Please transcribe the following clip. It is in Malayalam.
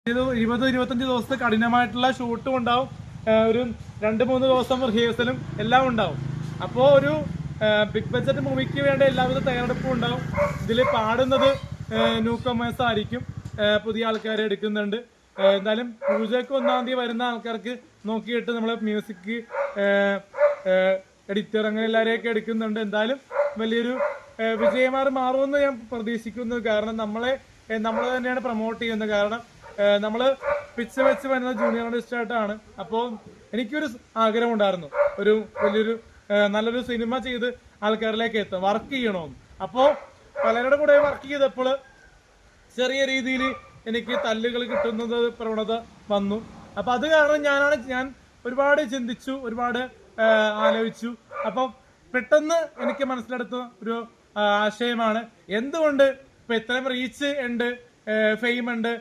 20-25 ദിവസത്തെ കഠിനമായിട്ടുള്ള ഷൂട്ടും ഉണ്ടാവും, ഒരു 2-3 ദിവസം റിഹേഴ്സലും എല്ലാം ഉണ്ടാവും. അപ്പോൾ ഒരു ബിഗ് ബഡ്ജറ്റ് മൂവിക്ക് വേണ്ട എല്ലാവിധ തയ്യാറെടുപ്പും ഉണ്ടാവും. ഇതിൽ പാടുന്നത് ന്യൂ കമേഴ്സ് ആയിരിക്കും, പുതിയ ആൾക്കാരെ എടുക്കുന്നുണ്ട്. എന്തായാലും പൂജയ്ക്ക് 1-ാം തീയതി വരുന്ന ആൾക്കാർക്ക് നോക്കിയിട്ട് നമ്മൾ മ്യൂസിക് എഡിറ്റർ അങ്ങനെ എല്ലാവരെയൊക്കെ എടുക്കുന്നുണ്ട്. എന്തായാലും വലിയൊരു വിജയമാറി മാറുമെന്ന് ഞാൻ പ്രതീക്ഷിക്കുന്നു. കാരണം നമ്മൾ തന്നെയാണ് പ്രൊമോട്ട് ചെയ്യുന്നത്. കാരണം നമ്മൾ പിച്ച് വെച്ച് വരുന്ന ജൂനിയർ ആർട്ടിസ്റ്റ് ആയിട്ടാണ്. അപ്പോൾ എനിക്കൊരു ആഗ്രഹം ഉണ്ടായിരുന്നു, ഒരു വലിയൊരു നല്ലൊരു സിനിമ ചെയ്ത് ആൾക്കാരിലേക്ക് എത്താം, വർക്ക് ചെയ്യണമെന്ന്. അപ്പോൾ പലരുടെ കൂടെ വർക്ക് ചെയ്തപ്പോൾ ചെറിയ രീതിയിൽ എനിക്ക് തല്ലുകൾ കിട്ടുന്നത് പ്രവണത വന്നു. അപ്പൊ അത് കാരണം ഞാൻ ഒരുപാട് ചിന്തിച്ചു, ഒരുപാട് ആലോചിച്ചു. അപ്പൊ പെട്ടെന്ന് എനിക്ക് മനസ്സിലെടുത്ത ഒരു ആശയമാണ്, എന്തുകൊണ്ട് ഇപ്പൊ ഇത്രയും റീച്ച് ഉണ്ട്, ഫെയിം ഉണ്ട്,